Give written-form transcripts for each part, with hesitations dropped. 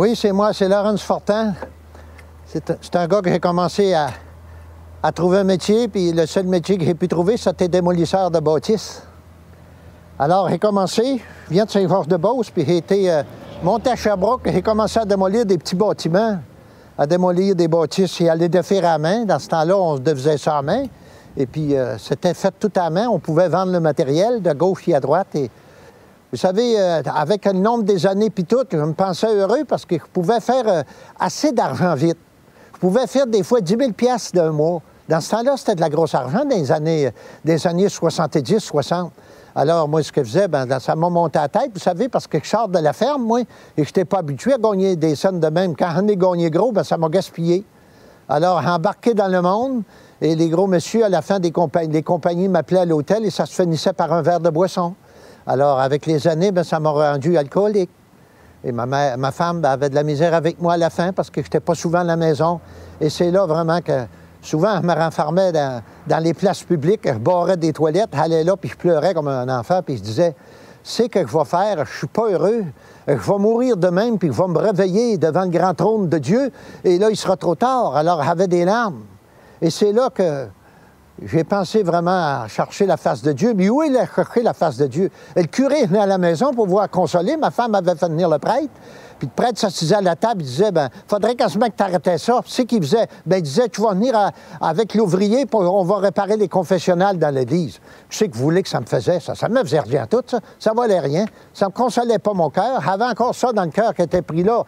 Oui, c'est moi, c'est Laurence Fortin. C'est un gars que j'ai commencé à trouver un métier, puis le seul métier que j'ai pu trouver, c'était démolisseur de bâtisses. Alors, j'ai commencé, je viens de Saint-Georges-de-Beauce, puis j'ai été monté à Sherbrooke, j'ai commencé à démolir des petits bâtiments, à démolir des bâtisses et à les défaire à la main. Dans ce temps-là, on faisait ça à main, et puis c'était fait tout à main. On pouvait vendre le matériel de gauche et à droite, et vous savez, avec le nombre des années puis tout, je me pensais heureux parce que je pouvais faire assez d'argent vite. Je pouvais faire des fois 10 000 $ d'un mois. Dans ce temps-là, c'était de la grosse argent dans les années 70, 60. Alors, moi, ce que je faisais, ça m'a monté à la tête, vous savez, parce que je sors de la ferme, moi, et je n'étais pas habitué à gagner des sommes de même. Quand j'en ai gagné gros, ça m'a gaspillé. Alors, embarqué dans le monde, et les gros messieurs, à la fin des compagnies m'appelaient à l'hôtel et ça se finissait par un verre de boisson. Alors, avec les années, ça m'a rendu alcoolique. Et ma femme avait de la misère avec moi à la fin parce que je n'étais pas souvent à la maison. Et c'est là vraiment que, souvent, je me renfermais dans les places publiques, je barrais des toilettes, j'allais là, puis je pleurais comme un enfant, puis je disais, c'est que je vais faire, je suis pas heureux, je vais mourir de même, puis je vais me réveiller devant le grand trône de Dieu, et là, il sera trop tard. Alors, j'avais des larmes. Et c'est là que j'ai pensé vraiment à chercher la face de Dieu. Mais où il a cherché la face de Dieu? Et le curé venait à la maison pour pouvoir consoler. Ma femme avait fait venir le prêtre. Puis le prêtre s'assisait à la table, il disait, faudrait quasiment que tu arrêtais ça. Puis c'est qu'il faisait? Il disait, tu vas venir avec l'ouvrier, on va réparer les confessionnals dans l'église. Tu sais que vous voulez que ça me faisait ça? Ça me faisait rien tout, ça. Ça valait rien. Ça me consolait pas mon cœur. J'avais encore ça dans le cœur qui était pris là.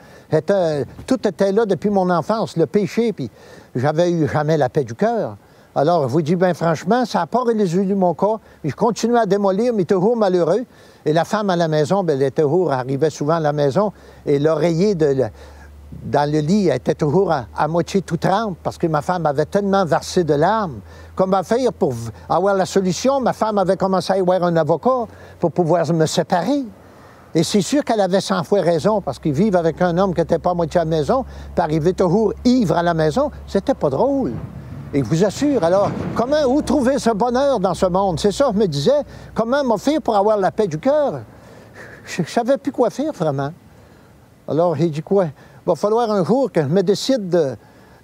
Tout était là depuis mon enfance, le péché, puis j'avais eu jamais la paix du cœur. Alors, je vous dis bien franchement, ça n'a pas résolu mon cas. Je continuais à démolir, mais toujours malheureux. Et la femme à la maison, elle était toujours, arrivait souvent à la maison, et l'oreiller dans le lit était toujours à moitié tout trempe, parce que ma femme avait tellement versé de larmes. Comment faire pour avoir la solution? Ma femme avait commencé à y avoir un avocat pour pouvoir me séparer. Et c'est sûr qu'elle avait 100 fois raison, parce qu'ils vivent avec un homme qui n'était pas à moitié à la maison, puis arriver toujours ivre à la maison, c'était pas drôle. Et je vous assure, alors, où trouver ce bonheur dans ce monde? C'est ça, je me disais, comment m'offrir pour avoir la paix du cœur? Je ne savais plus quoi faire, vraiment. Alors, j'ai dit quoi? Il va falloir un jour que je me décide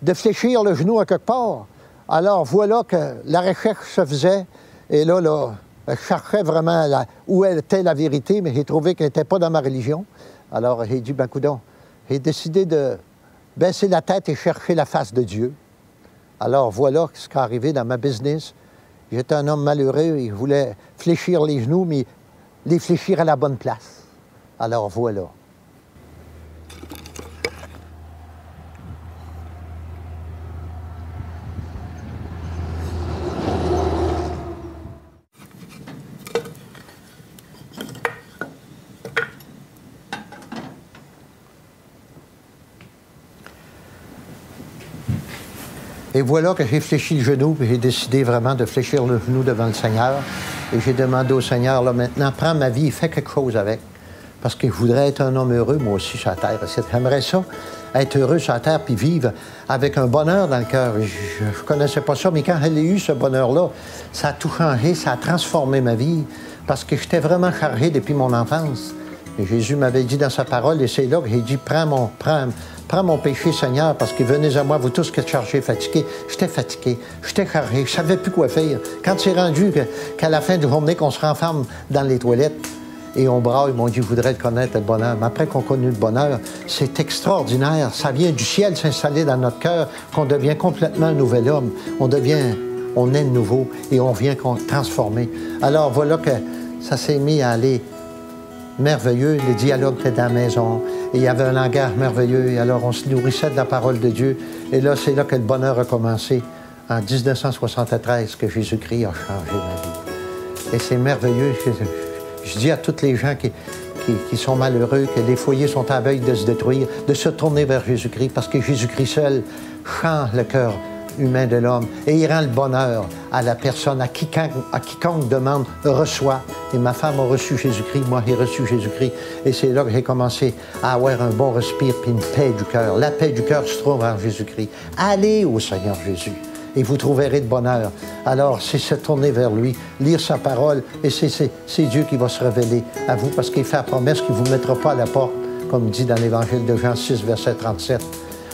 de fléchir le genou à quelque part. Alors, voilà que la recherche se faisait, et là, je cherchais vraiment où était la vérité, mais j'ai trouvé qu'elle n'était pas dans ma religion. Alors, j'ai dit, coudonc, j'ai décidé de baisser la tête et chercher la face de Dieu. Alors, voilà ce qui est arrivé dans ma business. J'étais un homme malheureux et je voulais fléchir les genoux, mais les fléchir à la bonne place. Alors, voilà. Et voilà que j'ai fléchi le genou, puis j'ai décidé vraiment de fléchir le genou devant le Seigneur. Et j'ai demandé au Seigneur, là, maintenant, prends ma vie et fais quelque chose avec. Parce que je voudrais être un homme heureux, moi aussi, sur la terre. J'aimerais ça, être heureux sur la terre, puis vivre avec un bonheur dans le cœur. Je ne connaissais pas ça, mais quand j'ai eu ce bonheur-là, ça a tout changé, ça a transformé ma vie. Parce que j'étais vraiment chargé depuis mon enfance. Et Jésus m'avait dit dans sa parole, et c'est là que j'ai dit, prends mon péché, Seigneur, parce que venez à moi, vous tous qui êtes chargés, fatigués. J'étais fatigué, j'étais chargé, je ne savais plus quoi faire. Quand c'est rendu qu'à la fin de la journée, qu'on se renferme dans les toilettes et on braille, ils m'ont dit, je voudrais connaître le bonheur. Mais après qu'on connaît le bonheur, c'est extraordinaire. Ça vient du ciel s'installer dans notre cœur, qu'on devient complètement un nouvel homme. On est nouveau et on vient transformer. Alors voilà que ça s'est mis à aller merveilleux, les dialogues étaient dans la maison, et il y avait un langage merveilleux, et alors on se nourrissait de la parole de Dieu, et là, c'est là que le bonheur a commencé, en 1973, que Jésus-Christ a changé ma vie. Et c'est merveilleux, je dis à tous les gens qui sont malheureux, que les foyers sont à veille de se détruire, de se tourner vers Jésus-Christ, parce que Jésus-Christ seul change le cœur humain de l'homme, et il rend le bonheur à la personne, à quiconque demande, reçoit. Et ma femme a reçu Jésus-Christ, moi j'ai reçu Jésus-Christ, et c'est là que j'ai commencé à avoir un bon respire puis une paix du cœur. La paix du cœur se trouve en Jésus-Christ. Allez au Seigneur Jésus, et vous trouverez de bonheur. Alors, c'est se tourner vers lui, lire sa parole, et c'est Dieu qui va se révéler à vous, parce qu'il fait la promesse qu'il ne vous mettra pas à la porte comme dit dans l'Évangile de Jean 6, verset 37.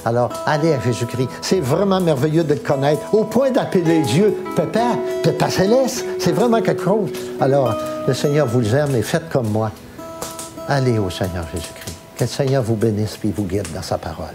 Alors, allez à Jésus-Christ. C'est vraiment merveilleux de le connaître, au point d'appeler Dieu Papa, Papa Céleste. C'est vraiment quelque chose. Alors, le Seigneur vous aime et faites comme moi. Allez au Seigneur Jésus-Christ. Que le Seigneur vous bénisse et vous guide dans sa parole.